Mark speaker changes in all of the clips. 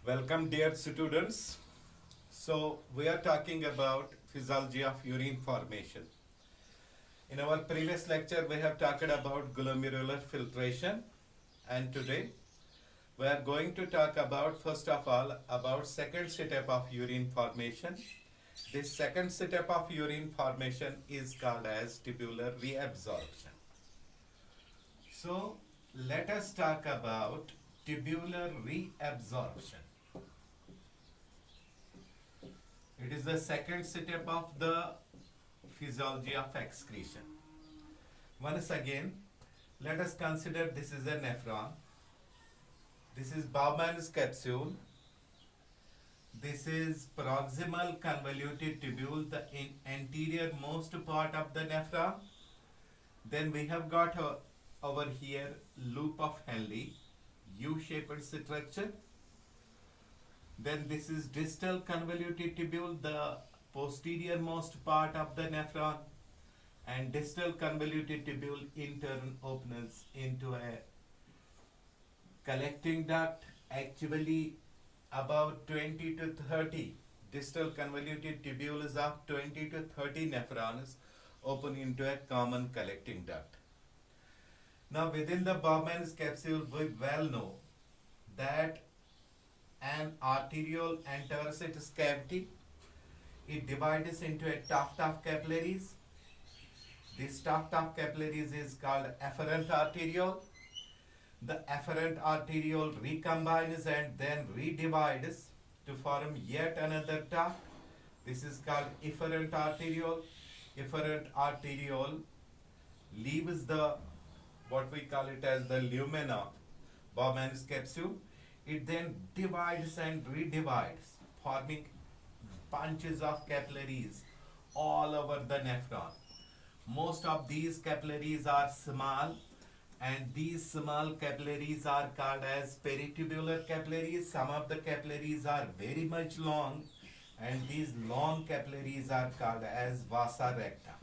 Speaker 1: Welcome, dear students. So, we are talking about physiology of urine formation. In our previous lecture, we have talked about glomerular filtration, and today we are going to talk about, first of all, about second step of urine formation. This second step of urine formation is called as tubular reabsorption. So, let us talk about tubular reabsorption. It is the second step of the physiology of excretion. Once again, let us consider this is a nephron. This is Bowman's capsule. This is proximal convoluted tubule, the anterior most part of the nephron. Then we have got over here loop of Henle, U-shaped structure. Then this is distal convoluted tubule, the posterior most part of the nephron, and distal convoluted tubule in turn opens into a collecting duct, actually about 20 to 30 distal convoluted tubules of 20 to 30 nephrons open into a common collecting duct. Now within the Bowman's capsule, we well know that an arteriole enters its cavity. It divides into a tuft of capillaries. This tuft of capillaries is called afferent arteriole. The afferent arteriole recombines and then redivides to form yet another tuft. This is called efferent arteriole. Efferent arteriole leaves the what we call it as the lumen of Bowman's capsule. It then divides and redivides, forming bunches of capillaries all over the nephron. Most of these capillaries are small, and these small capillaries are called as peritubular capillaries. Some of the capillaries are very much long, and these long capillaries are called as vasa recta.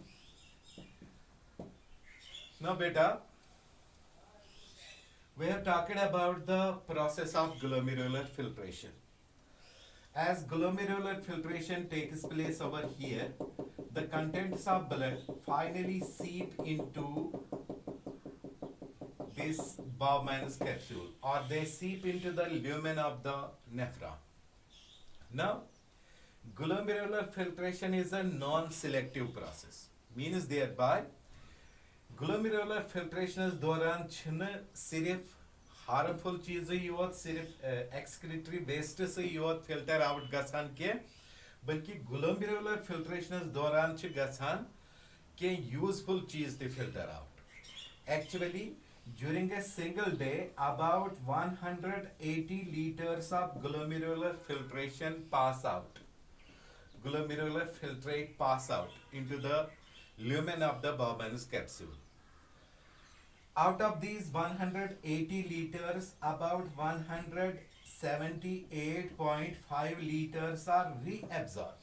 Speaker 1: Now, beta, we have talked about the process of glomerular filtration. As glomerular filtration takes place over here, the contents of blood finally seep into this Bowman's capsule, or they seep into the lumen of the nephron. Now, glomerular filtration is a non-selective process. Means thereby glomerular filtration दौरान सिर्फ harmful चीज़ योत सिर्फ excretory waste से योत filter out गसान के बल्कि glomerular filtration दौरान गसान के useful चीज़ ते filter out actually during a single day about 180 liters of glomerular filtration pass out. Glomerular filtrate pass out into the lumen of the Bowman's capsule. Out of these 180 liters, about 178.5 liters are reabsorbed.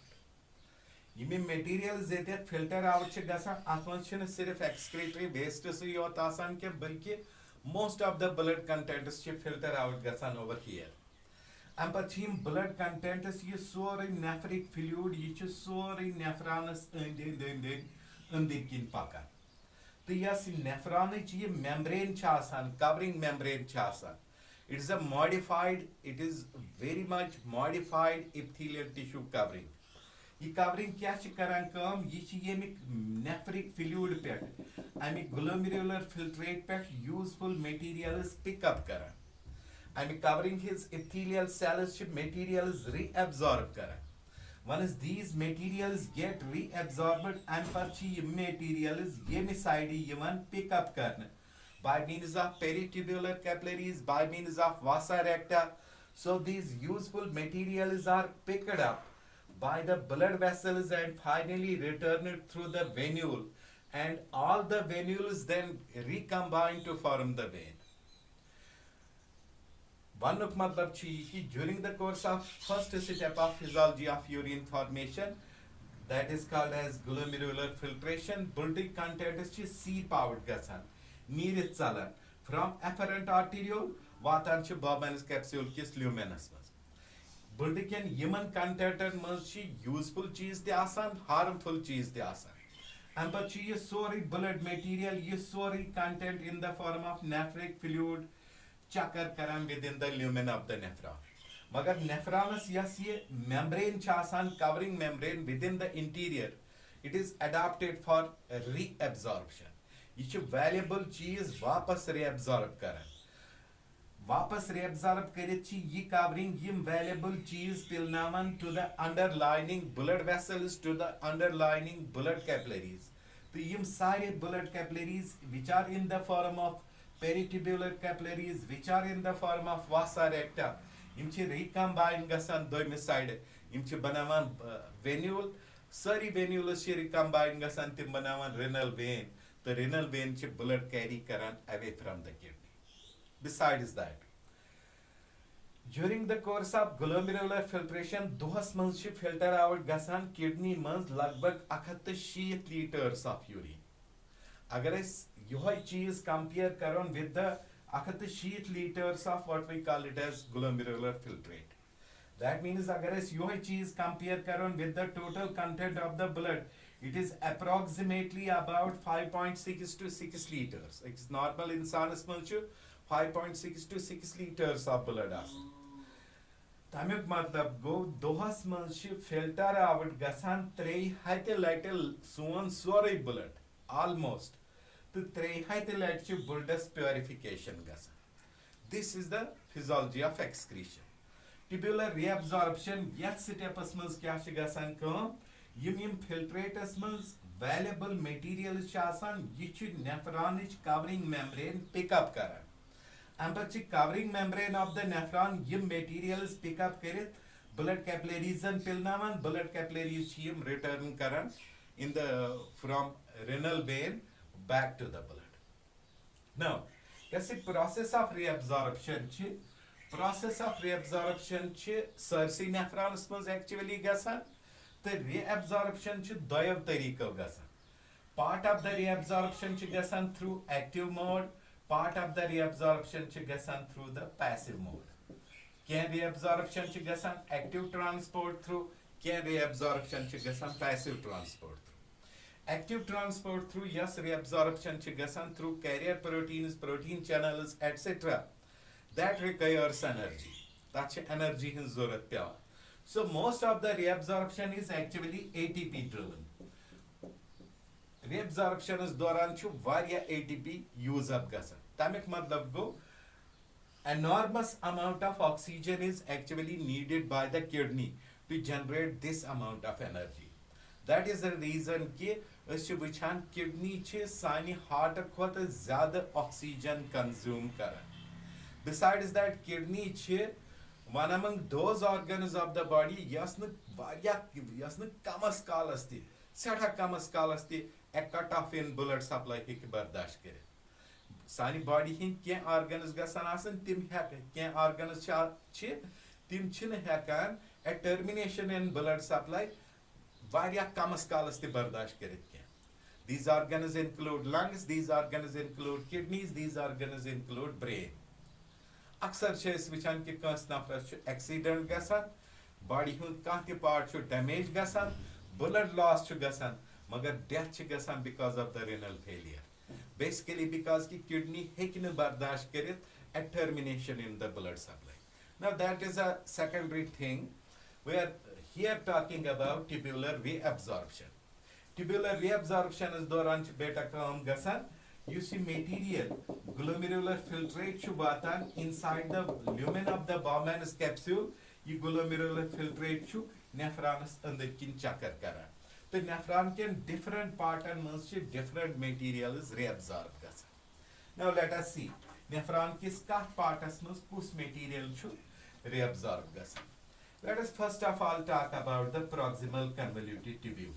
Speaker 1: ये materials ये filter out चे गसान आत्मंशन सिर्फ excretory waste से योत आसान के बल्कि most of the blood contents चे filter out गसान over here. Um पछीम blood contents ये सोरे nephric fluid ये चे सोरे nephronus अंदर किन पाका. तो यस नेफ्रॉन ये membrane covering membrane it is a modified, it is very much modified epithelial tissue covering. ये covering क्या करान काम ये nephric fluid पे अमी glomerular filtrate पे useful materials pick up करान अमी covering his epithelial cells materials reabsorb करान. Once these materials get reabsorbed and parchi materials yemi side yavan pick up karna by means of peritubular capillaries, by means of vasa recta. So these useful materials are picked up by the blood vessels and finally returned through the venule, and all the venules then recombine to form the vein. One of matlab chi during the course of first step of physiology of urine formation, that is called as glomerular filtration, blood content is seep out gasan, near from afferent arteriole, watan Bowman's capsule kis luminous. blood can human content manchi useful cheese the asan, harmful cheese the asan. And but you sorry blood material, you sorry content in the form of nephric fluid, chakar karan within the lumen of the nephron. मगर nephronus yes ये membrane चासान covering membrane within the interior, it is adapted for reabsorption. ये च valuable चीज वापस reabsorb करन. वापस reabsorb करित ची ये covering यम valuable चीज पिलनावन to the underlying blood vessels, to the underlying blood capillaries. तो यम सारे blood capillaries which are in the form of peritubular capillaries, which are in the form of vasa recta, यम ची recombine गसान दोइमे side, यम ची बनावन venule, सारी venules ची recombine गसान तिम बनावन renal vein, तो renal vein ची blood carry Karan away from the kidney. Besides that, during the course of glomerular filtration, दोहस मंज ची filter out गसान kidney मंज लगभग 160 liters of urine. अगर इस यह चीज compare करों with the 160 liters of what we call it as glomerular filtrate. That means अगर इस यह चीज compare करों with the total content of the blood, it is approximately about 5.6 to 6 liters. It's normal इंसानस मंज 5.6 to 6 liters of blood आसन. तमिक मतलब गो दोहस मंज filter out गसान 3 लटि सोन सोरे blood almost to 3 लटि blood's purification गसान. This is the physiology of excretion. Tubular reabsorption yet steps मंज क्या छ गसान काम यम filtratus मंज valuable materials छ आसान ये छ nephronich covering membrane pick up Karan. And the covering membrane of the nephron, yim materials pick up karit, blood capillaries and pilnavan, blood capillaries yim return current in the from renal vein back to the blood. Now, yes, the process of reabsorption sarsi nephrons was actually gasan. The reabsorption ch doyav tarika gasan. Part of the reabsorption ch gasan through active mode. Part of the reabsorption ch gasan through the passive mode. Can reabsorption ch gasan active transport through, can reabsorption ch gasan passive transport through. Active transport through, yes, reabsorption ch gasan through carrier proteins, protein channels, etc. That requires energy. That's energy in zorat pya. So most of the reabsorption is actually ATP driven. Reabsorption is doran chu varia ATP use up gasan. Tamek matlab go enormous amount of oxygen is actually needed by the kidney to generate this amount of energy. That is the reason कि अस्य विचान kidney चे सानी heart Khot ज़्यादा oxygen consume Karan. Besides that, kidney चे one among those organs of the body yasn varia yasn kamas kalasti. Seta kamas kalasti. A cut off in blood supply hik bardasht करे. सानी body Hind क्या organs गसान आसन तिम hack क्या organs चे तिम छिन हैकान a termination in blood supply Waria kamas kalas ते बर्दाश्त करे क्या. These organs include lungs, these organs include kidneys, these organs include brain. अक्सर छे इस विचान के कांस नफरस छु accident गसान body हुंद कांति part छु damage गसान blood loss छु गसान मगर death ch gasan because of the renal failure. Basically because ki kidney hekin bardasht karit at termination in the blood supply. Now that is a secondary thing. We are here talking about tubular reabsorption. Tubular reabsorption is doran ch beta kaam gasan. You see material glomerular filtrate chu watan inside the lumen of the Bowman's capsule. Ye glomerular filtrate chu nephronus andar kin chakar karan. The nephron can different part and most different materials reabsorb gasan. Now let us see nephron kis kat part as most kus material should reabsorb gasan. Let us first of all talk about the proximal convoluted tubule.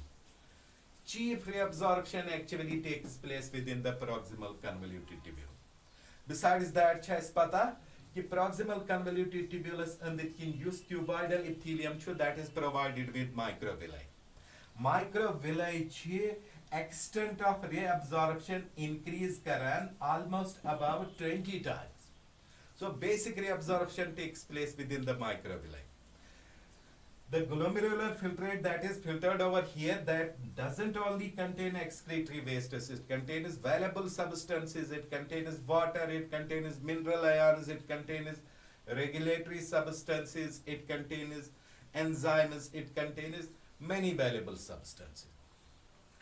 Speaker 1: Chief reabsorption actually takes place within the proximal convoluted tubule. Besides that, chas pata ki proximal convoluted tubulus and it can use cuboidal epithelium that is provided with microvilli. Microvilli चे extent of reabsorption increase karan almost about 20 times. So basic reabsorption takes place within the microvilli. The glomerular filtrate that is filtered over here, that doesn't only contain excretory wastes, it contains valuable substances, it contains water, it contains mineral ions, it contains regulatory substances, it contains enzymes, it contains many valuable substances.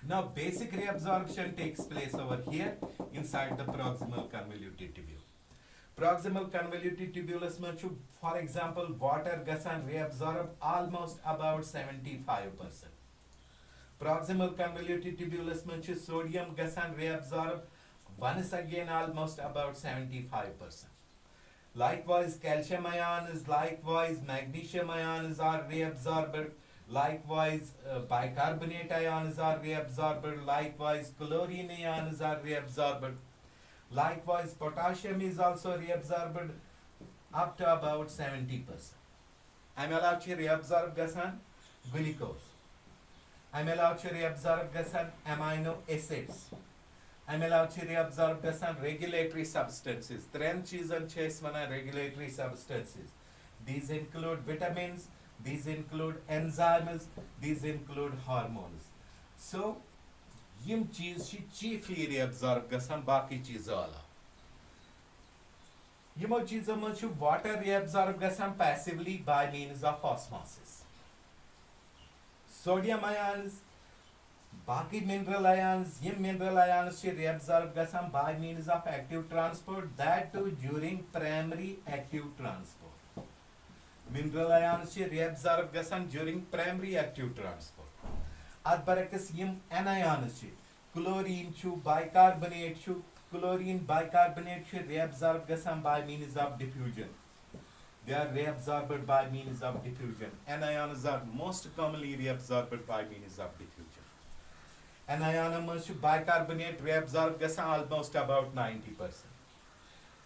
Speaker 1: Now basic reabsorption takes place over here inside the proximal convoluted tubule. Proximal convoluted tubulus machu, for example, water gasan reabsorb almost about 75%. Proximal convoluted tubulus machu, sodium gasan reabsorb once again almost about 75%. Likewise, calcium ions, likewise, magnesium ions are reabsorbed. Likewise, bicarbonate ions are reabsorbed. Likewise, chlorine ions are reabsorbed. Likewise, potassium is also reabsorbed up to about 70%. I'm allowed to reabsorb gasan glucose. I'm allowed to reabsorb gasan amino acids. I'm allowed to reabsorb gasan regulatory substances. Three cheesan chesmana regulatory substances. These include vitamins, these include enzymes, these include hormones. So, yim cheez chi chiefly reabsorb gasan baki cheez ala. Yimo cheezo manchu water reabsorb gasan passively by means of osmosis. Sodium ions, baki mineral ions, yim mineral ions chi reabsorb gasan by means of active transport, that too during primary active transport. Mineral ions chi reabsorb gasan during primary active transport. Adbarakis yim anions chi, chlorine chu, bicarbonate chu, chlorine bicarbonate chi reabsorb gasan by means of diffusion. They are reabsorbed by means of diffusion. Anions are most commonly reabsorbed by means of diffusion. Anion bicarbonate reabsorb gasan almost about 90%.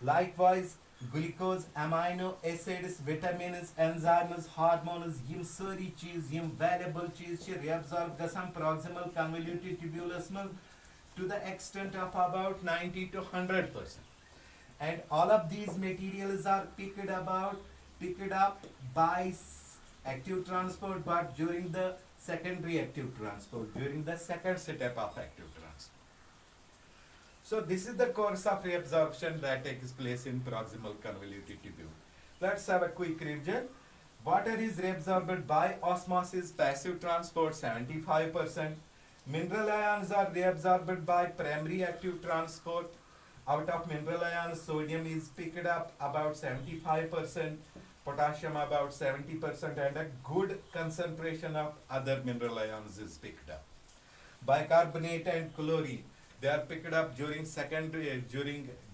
Speaker 1: Likewise, glucose, amino acids, vitamins, enzymes, hormones, yim sari cheese, yim valuable cheese, reabsorb gasan proximal convoluted tubulus to the extent of about 90 to 100%. And all of these materials are picked up by active transport, but during the secondary active transport, during the second step of active transport. So this is the course of reabsorption that takes place in proximal convoluted tubule. Let's have a quick revision. Water is reabsorbed by osmosis, passive transport 75%. Mineral ions are reabsorbed by primary active transport. Out of mineral ions, sodium is picked up about 75%, potassium about 70%, and a good concentration of other mineral ions is picked up. Bicarbonate and chlorine, they are picked up during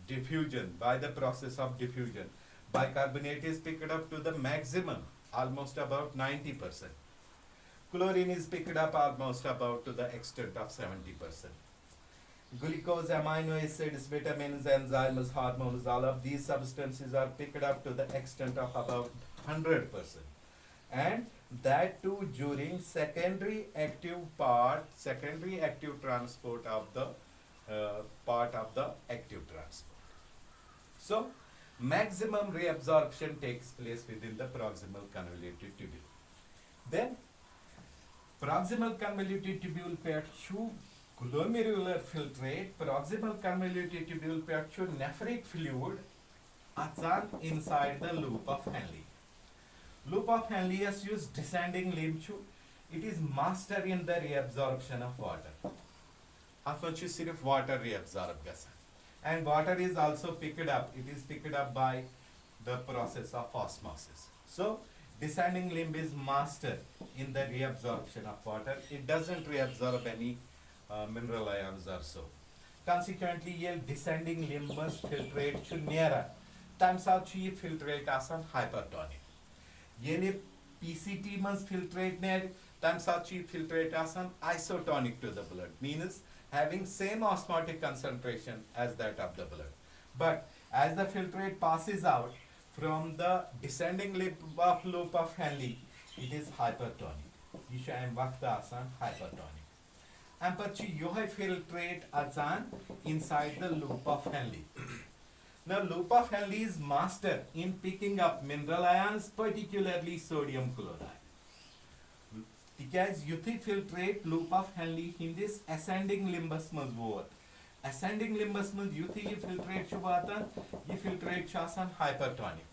Speaker 1: diffusion, by the process of diffusion. Bicarbonate is picked up to the maximum, almost about 90%. Chlorine is picked up almost about to the extent of 70%. Glucose, amino acids, vitamins, enzymes, hormones, all of these substances are picked up to the extent of about 100%. And that too during secondary active transport of the part of the active transport. So, maximum reabsorption takes place within the proximal convoluted tubule. Then, proximal convoluted tubule paichu glomerular filtrate, proximal convoluted tubule paichu nephric fluid atzan inside the loop of Henle. Loop of Henle is used descending limb chu. It is master in the reabsorption of water. Afanchu sirf water reabsorb gasa. And water is also picked up. It is picked up by the process of osmosis. So, descending limb is master in the reabsorption of water. It doesn't reabsorb any mineral ions or so. Consequently, ye descending limb must filtrate to nearer. Times out ye filtrate asan hypertonic. Ye PCT must filtrate near. Times out ye filtrate asan isotonic to the blood. Means having same osmotic concentration as that of the blood. But as the filtrate passes out from the descending loop of Henle, it is hypertonic. Yisha am vakta asan hypertonic. And pachi yohai filtrate asan inside the loop of Henle. Now loop of Henle is master in picking up mineral ions, particularly sodium chloride. Because yuthy filtrate loop of Henle hindis ascending limbus maz vot. Ascending limbus maz yuthy ye filtrate chu vatan, ye filtrate chasan hypertonic.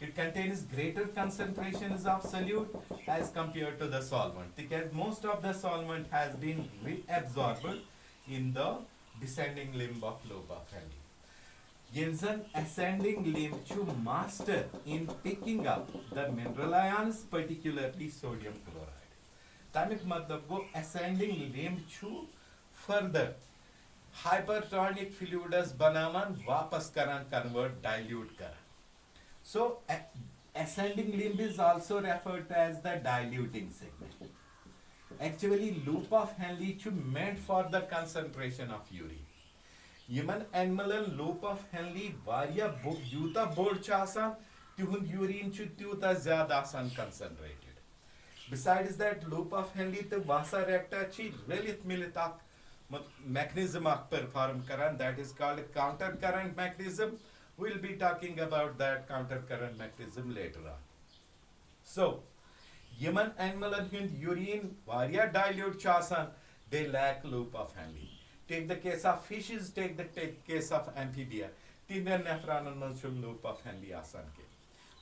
Speaker 1: It contains greater concentrations of solute as compared to the solvent because most of the solvent has been reabsorbed in the descending limb of lobe of Henle. Jensen ascending limb to master in picking up the mineral ions, particularly sodium chloride. Tamik matlab go ascending limb to further hypertonic fluids banaman वापस karan convert dilute karan. So ascending limb is also referred to as the diluting segment. Actually, loop of Henle is meant for the concentration of urine. Human animal loop of Henle varia yuta board chasan, tihund urine chu tuta zyada asan concentrated. Besides that, loop of Henle the vasa recta chi relit militak mechanism of perform karan, that is called counter current mechanism. We'll be talking about that counter current mechanism later on. So, human animal and urine varia dilute chasan, they lack loop of Henle. Take the case of fishes, take the case of amphibia. Tinner nephron loop of Henle asan ke.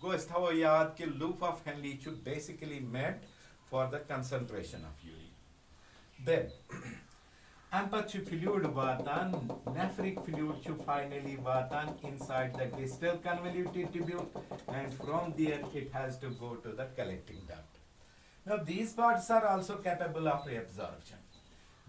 Speaker 1: Go isthawo yaad ke loop of Henle should basically meant for the concentration of urine. Then ampatchu fluid vatan, nephric fluid should finally vatan inside the distal convoluted tubule, and from there it has to go to the collecting duct. Now these parts are also capable of reabsorption.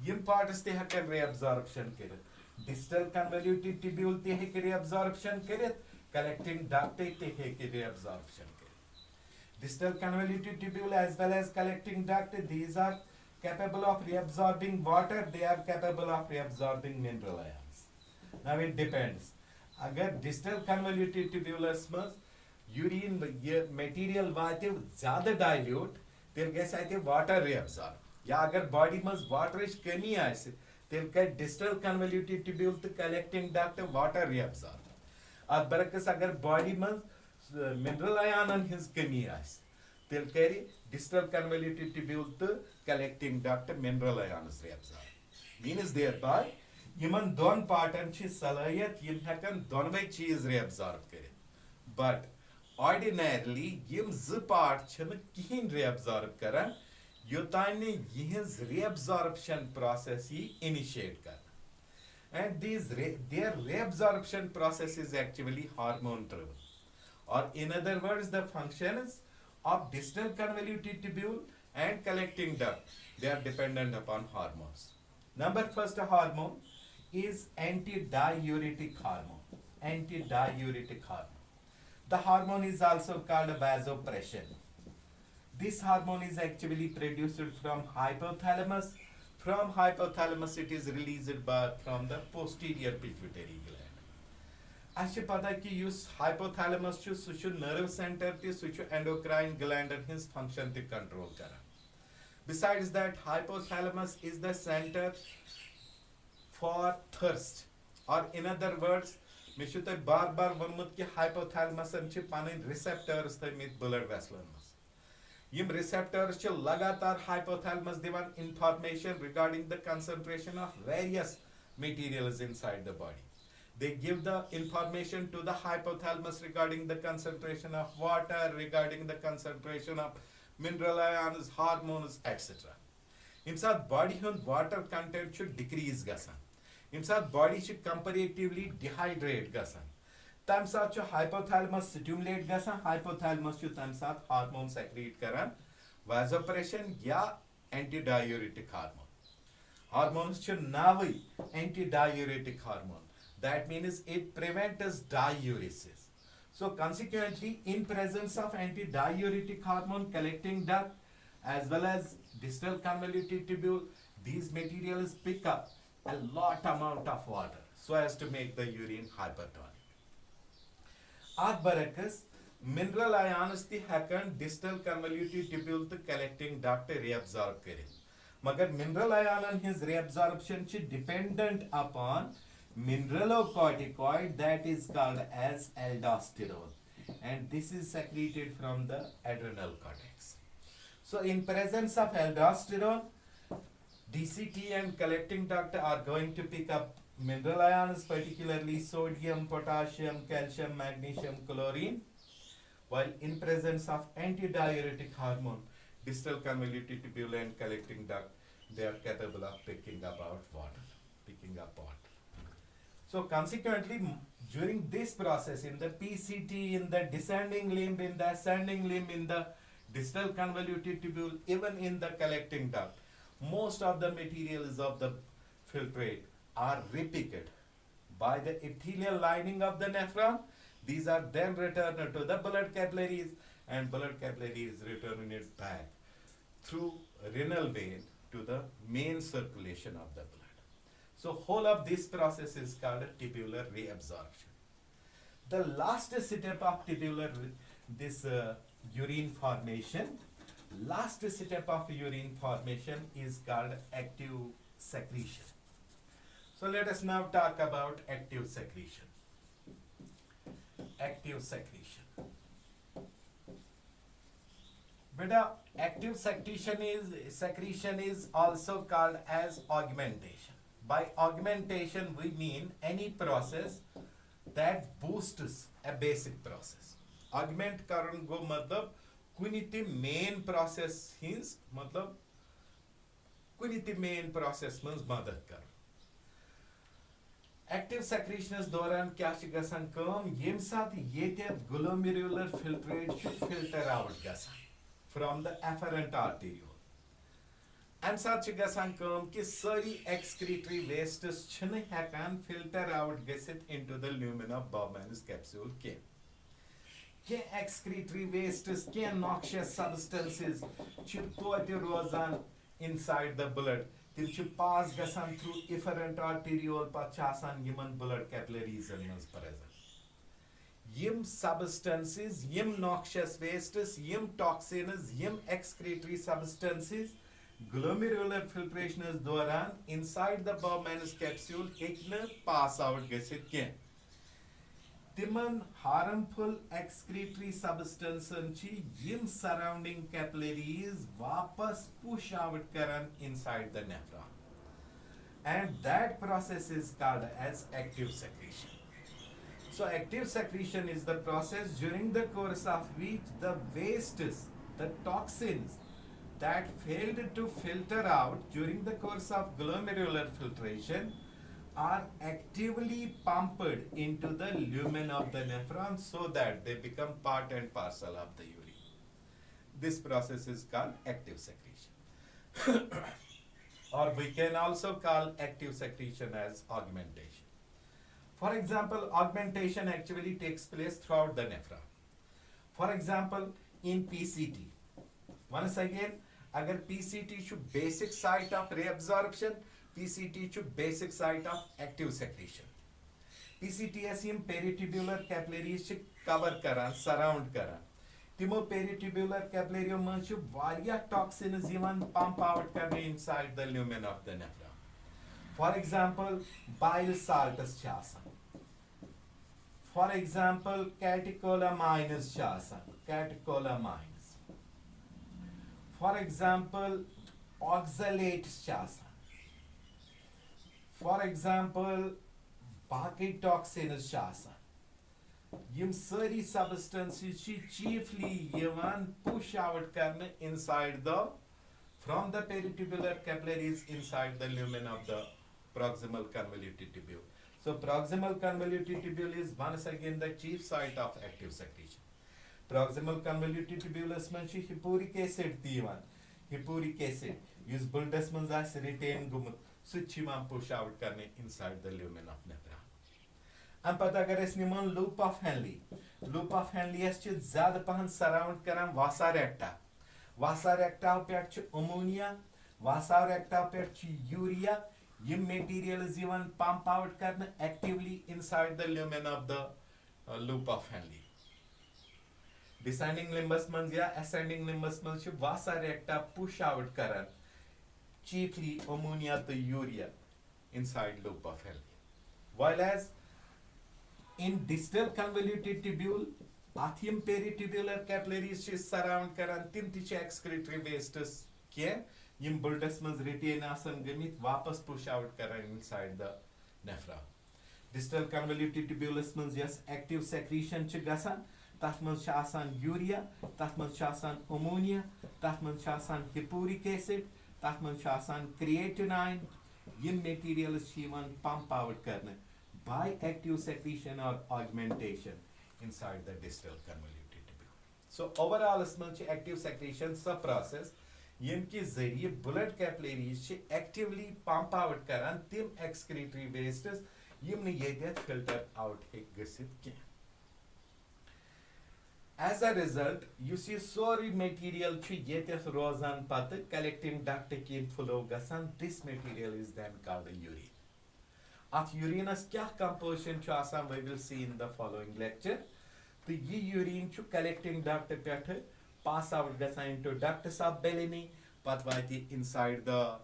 Speaker 1: Yim parts te hakan reabsorption kirit. Distal convoluted tubule te hek reabsorption kirit. Collecting duct te hek reabsorption kirit. Distal convoluted tubule as well as collecting duct, these are capable of reabsorbing water, they are capable of reabsorbing mineral ions. Now it depends. Agar distal convoluted tubulus में urine material वाते ज़्यादा dilute, तेल कैसे आते water reabsorb. या अगर body में water इस कमी आये, तेल का distal convoluted tubule तो collecting duct water reabsorb. अब बरकस अगर body में mineral ion his कमी आये, तेल करी distal convoluted tubule to collecting duct mineral ions reabsorb. Means thereby, human don pattern chi salayat yim hekan donway cheese reabsorb kare. But ordinarily, yim z part chana kihin reabsorb karan, yotane yihis reabsorption process he initiate kar. And their reabsorption process is actually hormone driven. Or in other words, the functions of distal convoluted tubule and collecting duct, they are dependent upon hormones. Number first hormone is antidiuretic hormone. Antidiuretic hormone. The hormone is also called vasopressin. This hormone is actually produced from hypothalamus. From hypothalamus, it is released from the posterior pituitary gland. Ashe pata ki use hypothalamus chu suchu nerve center te suchu endocrine gland and his function to control kara. Besides that, hypothalamus is the center for thirst, or in other words, mishute bar vanmut ki hypothalamus and chi panin receptors the mit blood vessels. Yim receptors chi lagatar hypothalamus divan information regarding the concentration of various materials inside the body. They give the information to the hypothalamus regarding the concentration of water, regarding the concentration of mineral ions, hormones, etc. Inside body hund water content should decrease gasan. Inside body should comparatively dehydrate gasan. Tamsat should hypothalamus stimulate gasan. Hypothalamus should tamsat hormone secrete karan. Vasopressin ya antidiuretic hormone. Hormones should navi antidiuretic hormone. That means it prevents diuresis. So consequently, in presence of antidiuretic hormone collecting duct as well as distal convoluted tubule, these materials pick up a lot amount of water so as to make the urine hypertonic. At Barakas, mineral ions the hakan distal convoluted tubule to collecting duct reabsorb kare. Magar mineral ion and his reabsorption is dependent upon mineralocorticoid that is called as aldosterone, and this is secreted from the adrenal cortex. So in presence of aldosterone, DCT and collecting duct are going to pick up mineral ions, particularly sodium, potassium, calcium, magnesium, chlorine, while in presence of antidiuretic hormone, distal convoluted tubule and collecting duct, they are capable of picking up water. So consequently, during this process, in the PCT, in the descending limb, in the ascending limb, in the distal convoluted tubule, even in the collecting duct, most of the materials of the filtrate are repicked by the epithelial lining of the nephron. These are then returned to the blood capillaries, and blood capillaries return it back through renal vein to the main circulation of the blood. So whole of this process is called tubular reabsorption. The last step of urine formation, is called active secretion. So let us now talk about active secretion. Beta, active secretion is also called as augmentation. By augmentation, we mean any process that boosts a basic process. Augment karan go matlab kuni te main process hins matlab kuni te main process mans madad kar. Active secretions doran kya ch gasan kam yem sat yete glomerular filtrate ch filter out gasan from the afferent arteriole. And such gasan kam ki sari excretory wastes chhne hekan filter out gesit into the lumen of Bowman's capsule ke. Ke excretory wastes, ke noxious substances ch tote rozan inside the blood. Tim ch pass gasan through efferent arteriole pat chasan yiman blood capillaries and mans present. Yim substances, yim noxious wastes, yim toxins, yim excretory substances, glomerular filtration is doran inside the Bowman's capsule hekne pass out gesit ke. Timan harmful excretory substances chi yim surrounding capillaries vapas push out karan inside the nephron. And that process is called as active secretion. So active secretion is the process during the course of which the wastes, the toxins that failed to filter out during the course of glomerular filtration are actively pumped into the lumen of the nephron so that they become part and parcel of the urine. This process is called active secretion. Or we can also call active secretion as augmentation. For example, augmentation actually takes place throughout the nephron. For example, in PCT. Once again, agar PCT should basic site of reabsorption, PCT should basic site of active secretion. PCT asim peritubular capillaries should cover karan, surround karan. Timo peritubular capillary man should various toxins even pump out karne inside the lumen of the nephron. For example, bile salts chasan. For example, catecholamines chasan, catecholamines. For example, oxalates chasan. For example, baki toxins chasan. Yim sari substances chiefly yavan push out karne inside from the peritubular capillaries inside the lumen of the proximal convoluted tubule. So proximal convoluted tubule is once again the chief site of active secretion. Proximal convoluted tubulus man chi hippuric acid divan. Hippuric acid use bulbus man as retain gumut suchiman push out karne inside the lumen of nephron. Am pata agar es niman loop of Henle. Loop of Henle es ch zyada pahan surround karam vasa recta. Vasa recta pet ch ammonia, vasa recta pet ch urea. Yim material is even pump out karna actively inside the lumen of the loop of Henle. Descending limbus man ya ascending limbus man ch vasa recta push out karan chiefly ammonia to urea inside loop of Henle. While as in distal convoluted tubule, At yim peritubular capillaries surround karan tim ti excretory wastes ke yim bultus mans retain asan gamit vapas push out karan inside the nephra. Distal convoluted tubulus mans yes active secretion ch gasan tat mans cha asan urea, tat mans cha asan ammonia, tat mans cha asan hippuric acid, tat mans cha asan creatinine. Yim materials chi man pump out karne by active secretion or augmentation inside the distal convoluted tubule. So overall इसमें च active secretion सब process यम के जरिए blood capillaries च actively pump out करान तिम excretory wastes यम ने ये filter out है गसित के. As a result, you see sorry material ch yetes rozan pat collecting duct kin flow gasan. This material is then called the urine. At urinous kya composition ch asan we will see in the following lecture. The urine ch collecting duct pet pass out gasan into ductus subbellini pat vaiti inside the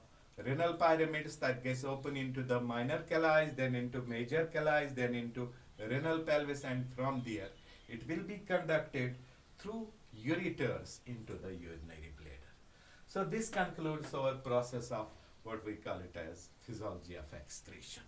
Speaker 1: renal pyramids that gets open into the minor calais, then into major calais, then into renal pelvis, and from there it will be conducted through ureters into the urinary bladder. So this concludes our process of what we call it as physiology of excretion.